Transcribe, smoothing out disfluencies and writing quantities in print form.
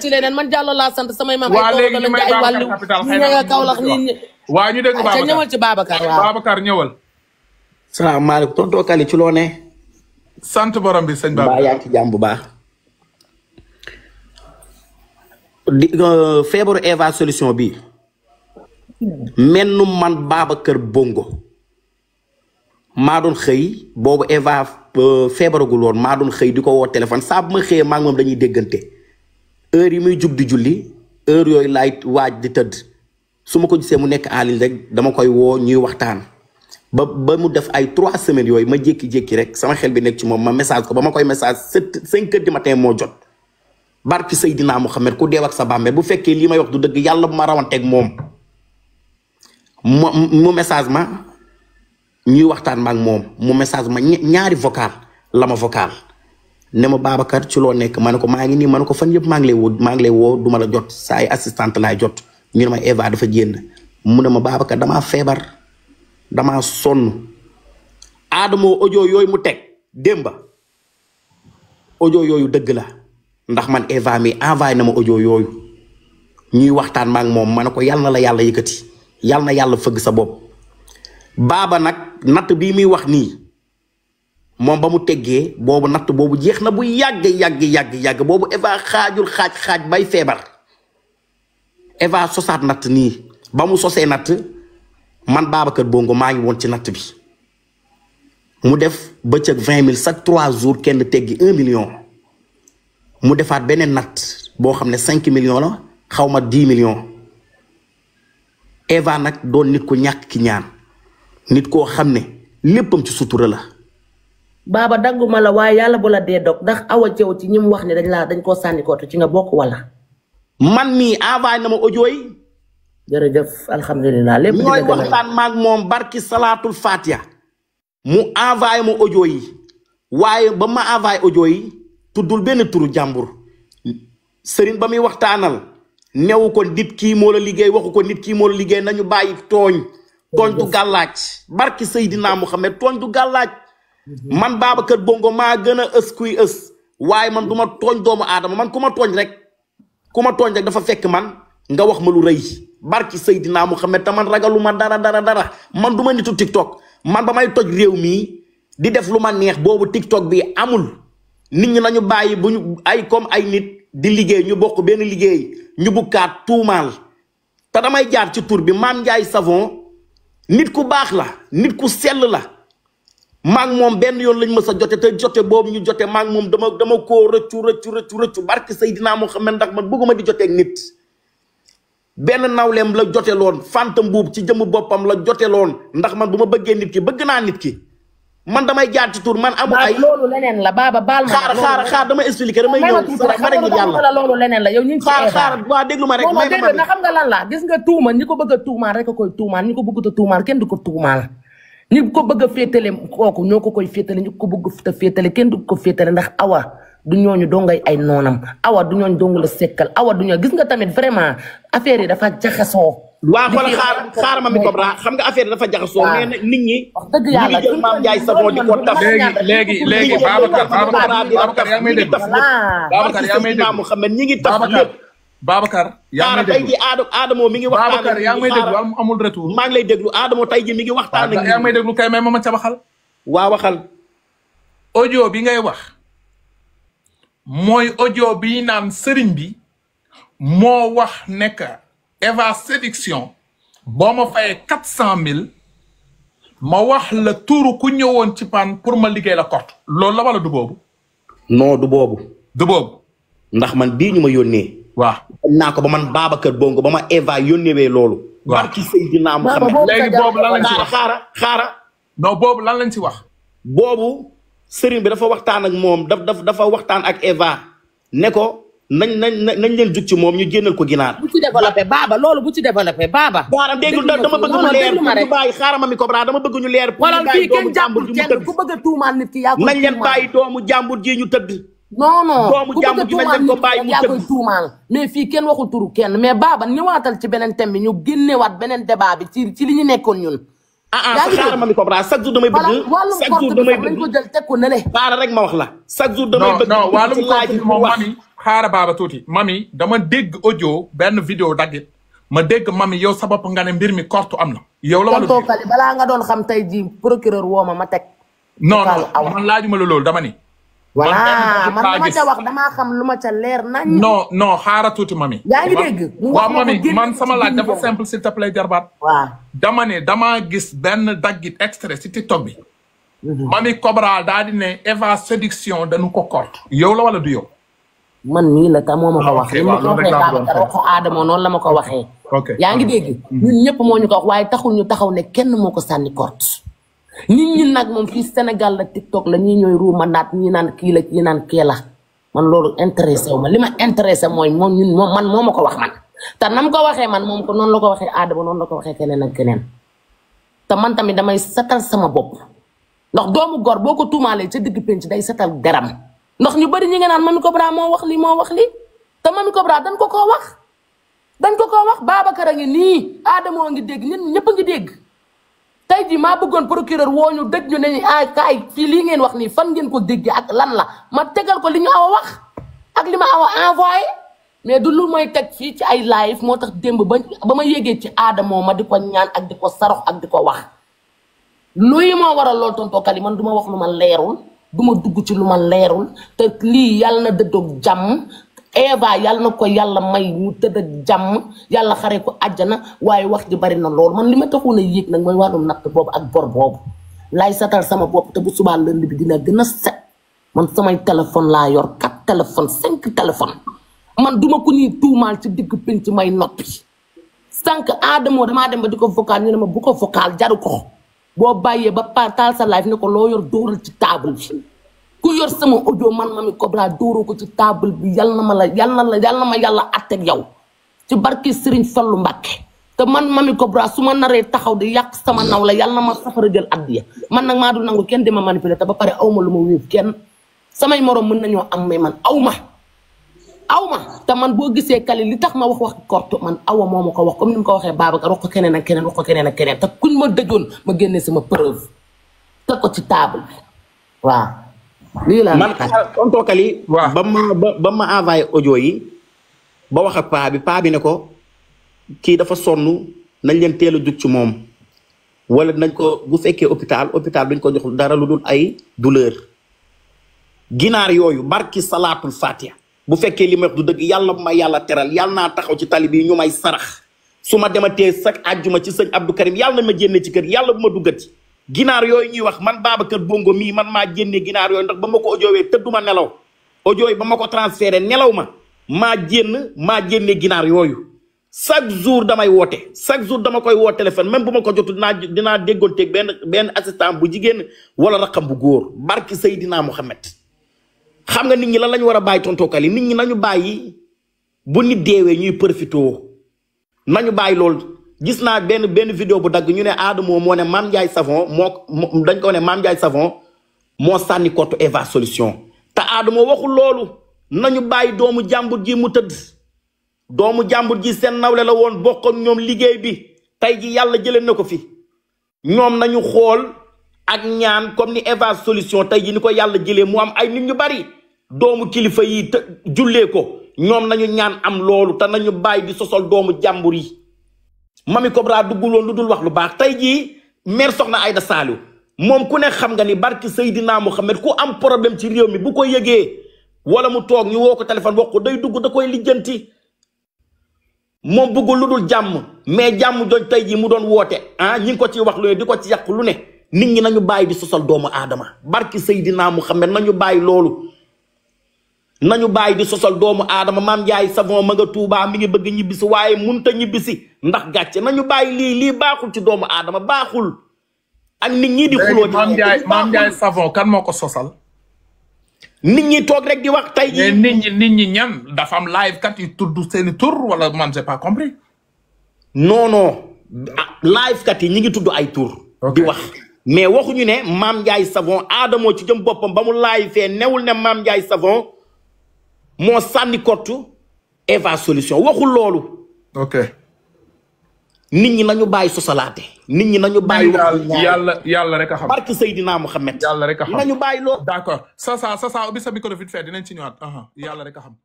ci leneen man Diallo laa sant samay maam waa léegi ñu may Babacar capital xëy na Kaolack ñi waa ñu dégg Babacar ñëwal ci Babacar waaw Babacar ñëwal. salaamaaleykum tonton Kali ci loo ne. sant borom bi sëñ Babacar. mbaa yaa ngi ci jàmm bu baax. di feebaru Eva solution bi mennu man Babacar Bongo maa doon xëy boobu Eva feebaragul woon maa doon xëy di ko woo téléphone saa bu ma xëyee maa ngi moom dañuy déggante heure yi muy jug di julli heure yooyu laay waaj di tëdd su ma ko gisee mu nekk en ligne rek dama koy woo ñuy waxtaan ba mu def ay 3 semaines yooyu ma jékki-jékki rek sama xel bi nekk ci moom ma message ko ba ma koy message 5 heures du matin moo jot barki Seydina Muhammad ku deew ak sa bàmmeel bu fekkee lii may wax du dëgg yàlla bu ma rawanteeg moom mu message ma ñuy waxtaan ma ak moom mu message ma ñaari vocal la ma vocal ne ma Babacar ci loo nekk ma ne ko maa ngi nii ma ne ko fan yëpp maa ngi lay woo du ma la jot sa ay assistante laay jot ñu ne ma Eva dafa génn mu ne ma Babacar damaa feebar damaa sonn Adamo audio yooyu mu teg démba audio yooyu dëgg la ndax man Eva mi envoyé na ma audio yooyu ñuy waxtaan ma ak moom ma ne ko yàlla na la yàlla yëkkati yàlla na yàlla fëgg sa bopp baaba nag natt bii muy wax nii moom ba mu teggee boobu natt boobu jeex na bu yàgg boobu Eva xaajul xaaj bay feebar Eva sosaat natt nii ba mu sosee natt man Babacar Bongo maa ngi woon ci natt bi mu def bëccëg 20 000 chaque 3 jours kenn teggi 1 million mu defaat beneen natt boo xam ne 5 millions la xaw ma 10 millions Eva nag doon nit ku ñàkk ki ñaan nit koo xam ne léppam ci sutura la. baaba dagguma la waaye yàlla bu la dee dog ndax awa cew ci ñi mu wax ne dañ koo sànni kootu ci nga bokk wala. man mii envoyé na ma audio yi. jërëjëf alhamdulilah lépp ñooy waxtaan maag moom barki salaatul fatiha mu envoyé ma audio yi waaye ba ma envoyé audio yi tuddul benn turu jàmbur sëriñ ba muy waxtaanal newu ko nit kii moo la liggéey waxu ko nit kii moo la liggéey nañu bàyyi tooñ du gàllaaj barki Seydina Muhammad tooñ du gàllaaj man Babacar Bongo maa gën a ës kuy ës waaye man du ma tooñ doomu aadama man ku ma tooñ rek dafa fekk man nga wax ma lu rëy barki Seydina Muhammad te man ragaluma dara man du ma nitu TikTok man ba may toj réew mii di def lu ma neex boobu TikTok bi amul nit ñi nañu bàyyi bu ñu ay comme ay nit di liggéey ñu bokk benn liggéey ñu bukkaat tuumaal te damay jaar ci tur bi Mame Ndiaye Savon nit ku baax la nit ku sell la maag moom benn yoon lañ mës a jote te jote boobu ñu jote maag moom dama koo rëccu barki Seydina Muhammad ndax man bëgguma di joteeg nit benn nawleem la joteloon Fanta Mbuub ci jëmm boppam la joteloon ndax man bu ma bëggee nit ki bëgg naa nit ki man damay jaar ci tur man amu ay loolu leneen la baaba baal ma xaar dama expliquer damay ñëw bare ngi yàlla loolu leneen la yow ñu ngi xaar waa déglu ma rek may ma na xam nga lan la gis nga tuuma ñi ko bëgg a tuumaal rek a koy tuumaal ñi ko bëgg a tuumaal kenn du ko tuumaal ñi ko bëgg a féetale kooku ñoo ko koy féetale ñi ko bëgg a féetale kenn du ko féetale ndax awa du ñooñu dongay ay noonam awa du ñooñu dong la sekkal awa du ñooñu gis nga tamit vraiment affaire yi dafa jaxasoo. waa xool xaar ma mi ko bra xam nga affaire yi dafa jaxasoo. mais nag nit ñi. wax dëgg yàlla jël Mame Ndiaye Savon di ko taf. léegi Babacar yaa may dégg. Babacar yaa may dégg Muhammad ñi ngi taf lépp. Babacar yaa may dégg tey ji Adamo mi ngi waxtaan. Babacar yaa may déglu amul retour. maa ngi lay déglu Adamo tey ji mi ngi waxtaan ak. yaa may déglu kay may ma ca waxal. waa waxal. audio bi ngay wax. mooy audio bi naan sëriñ bi moo wax nekk Eva séduction boo ma fayee 400 000 ma wax la tuuru ku ñëwoon ci pan pour ma liggéey la korte loolu la wala du boobu. non du boobu. du boobu. ndax man bii ñu ma yónnee. waaw naa ko ba man Babacar Bongo ba ma Eva yónneewee loolu. waaw barki Seydina Muhammad. léegi boobu lan lañ ci wax xaara. non boobu lan lañ ci wax. boobu sëriñ bi dafa waxtaan ak moom dafa waxtaan ak Eva ne ko nañ leen jug ci moom ñu génnal ko ginaar. bu ci développé baaba loolu bu ci développé baaba. waaw dégg dama bëgg ñu leer pour ñu bàyyi xaaral ma mi Cobra dama bëgg ñu leer. pour ñu bàyyi doomu jàmbur ji mu tëdd ku bëgg a tuumaal nit ki yaa koy nañ leen bàyyi doomu jàmbur ji ñu tëdd. non doomu jàmbur ji nañ leen ko bàyyi mu yaa koy tëdd. tuumaal mais fii kenn waxul turu kenn mais baaba ñëwaatal ci beneen thème bi ñu génnewaat beneen débat bi ci li ñu nekkoon ñun. xaaral ma mi Cobra chaque jour damay bëgg. chaque jour damay bëgg ko jël teg ko nële. xaaral rek ma wax la chaque jour damay bëgg. non wàllum kooku moom xaara baaba tuuti mami dama dégg audio benn vidéo daggit ma dégg mami yow sa bopp nga ne mbir mi kortu am na. yow la wala tonton Kali balaa nga doon xam tey ji procureur woo ma teg. non man laajuma la loolu dama ni. voilà man lu ma ca wax damaa xam lu ma ca leer nañ. non xaara tuuti mami. yaa ngi dégg. waaw mami man sama laaj dafa simple s'il te plaît jarbaat. waaw dama ne damaa gis benn daggit extrait si TikTok bi. mami Cobra daal di ne Eva Séduction dañu ko kort. yow la wala du yow. man mii la tam moo ma ko wax. li ma ko waxee Babacar wax ko Adamo noonu la ma ko waxee. yaa ngi dégg. ñun ñëpp moo ñu ko wax waaye taxul ñu taxaw ne kenn moo ko sànni kort. nit ñi nag moom fii Sénégal la TikTok la ñii ñooy ruuma naat ñii naan kii la ñii naan kee la man loolu intéressé wu ma li ma intéressé mooy moom ñun moom man moo ma ko wax man. te nam ko waxee man moom ko noonu la ko waxee Adamo noonu la ko waxee keneen ak keneen te man tamit damay setal sama bopp ndax doomu góor boo ko tuumaalee ca digg penc day setal deram ndax ñu bari ñi nga naan Mamy Cobra moo wax li te Mamy Cobra dañ ko koo wax Babacar a ngi nii Adamo a ngi dégg ñun ñëpp a ngi dégg tey jii maa bëggoon procureur woo ñu dëj ñu ne ni kaay fii lii ngeen wax nii fan ngeen ko déggee ak lan la ma tegal ko li ñu awa wax ak li ma awa envoyé mais du lu may teg fii ci ay live moo tax démb ba ma yégee ci Adamo ma di ko ñaan ak di ko sarox ak di ko wax luy moo waral loolu tonton Kali man du ma wax lu ma leerul du ma dugg ci lu ma leerul te lii yàlla na dëddoog jàmm Eva yàlla na ko yàlla may mu tëdd ak jàmm yàlla xare ko àjjana waaye wax ji bari na lool man li ma taxoon a yéeg nag mooy wàllum natt boobu ak bor boobu laay satal sama bopp te bu subaa lënd bi dina gën a set man samay téléphone laa yor 4 téléphones 5 téléphones man duma ko ñuy tuumaal ci digg penc may noppi sànq Adamo damaa dem ba di ko vocal ñu ne ma bu ko vocal jaru ko boo bàyyee ba taal sa live ne ko loo yor dóoral ci table bi ku yor sama audio man Mamy Cobra dóoroo ko ci table bi yal na ma yàlla àtteeg yow ci barki Serigne Fallou Mbacké te man Mamy Cobra su ma naree taxaw di yàq sama naw la yal na ma safara jël addiya man nag maa du nangu kenn di ma manipuler te ba pare awma lu ma wéef kenn samay morom mën nañoo am mais man awma te man boo gisee Kali li tax ma wax korte man awa moo ma ko wax comme ni mu ko waxee Babacar wax ko keneen ak keneen wax ko keneen ak keneen te kuñ ma dëjoon ma génnee sama preuve teg ko ci table bi waaw lii la man tonton Kali ba ma envoyé audio yi ba wax ak paa bi ne ko kii dafa sonn nañ leen teel a jug ci moom wala nañ ko bu fekkee hôpital duñ ko jox dara lu dul ay douleur ginaar yooyu barki salaatul fatiha bu fekkee li ma wax du dëgg yàlla bu ma yàlla teral yàlla naa taxaw ci tali bi ñu may sarax su ma dematee sax àjjuma ci sëñ Abdou Karim yàlla na ma génne ci kër yàlla bu ma duggati ginaar yooyu ñuy wax man Babacar Bongo mii man maa génne ginaar yooyu ndax ba ma ko audiowee tëdduma nelaw audio yi ba ma ko transféré nelaw maa génne ginaar yooyu chaque jour damay woote chaque jour dama koy woo téléphone même bu ma ko jotul dinaa déggoonteeg benn assistant bu jigéen wala raqam bu góor barki Seydina Mohamed xam nga nit ñi lan la ñu war a bàyyi tonton Kali nit ñi nañu bàyyi bu nit deewee ñuy profité nañu bàyyi loolu gis naa benn vidéo bu dagg ñu ne Adamo moo ne Mame Ndiaye Savon dañ ko ne Mame Ndiaye Savon moo sànni kottu Eva Solution te Adamo waxul loolu nañu bàyyi doomu jàmbur ji mu tëdd doomu jàmbur ji seen nawle la woon bokk ak ñoom liggéey bi tey ji yàlla jëlee na ko fi ñoom nañu xool ak ñaan comme ni Eva Solution tey ji ni ko yàlla jëlee mu am ay nit ñu bari doomu kilifa yi jullee ko ñoom nañu ñaan am loolu te nañu bàyyi di sosol doomu jàmbur yi Mamy Cobra dugguloon lu dul wax lu baax tey jii mère Soxna Aïda Saliou moom ku ne xam nga ni barki Seydina Mohamed ku am problème ci réew mi bu ko yëgee wala mu toog ñu woo ko téléphone wax ko day dugg da koy lijjanti moom bëggul lu dul jàmm mais jàmm joj tey jii mu doon woote ñi ngi ko ci wax lu ne di ko ci yàq lu ne nit ñi nañu bàyyi di sosal doomu aadama barki Seydina Mohamed nañu bàyyi loolu nañu bàyyi di sosal doomu aadama Mame Ndiaye Savon ma nga Tuubaa mi ngi bëgg ñibbisi waaye munta ñibbisi ndax gàcce nañu bàyyi lii baaxul ci doomu aadama baaxul ak nit ñi di xuloo Mame Ndiaye Savon kan moo ko sosal nit ñi toog rek di wax tey jii nit ñi ñan dafa am live kat yu tudd seeni tur wala man j'ai pas compris non live kat yi ñi ngi tudd ay tur di wax mais waxuñu ne Mame Ndiaye Savon Adamo ci jëm boppam ba mu live fee newul ne Mame Ndiaye Savon moo sànni kottu Eva Solution waxul loolu. ok. nit ñi nañu bàyyi sosalaate. nit ñi nañu bàyyi. yàlla rek a xam. barke Seydina Mohamed. yàlla rek a xam nañu bàyyi loolu. d'accord ça ubbi sa micro vite fait dinañ ci ñëwaat yàlla rek a xam.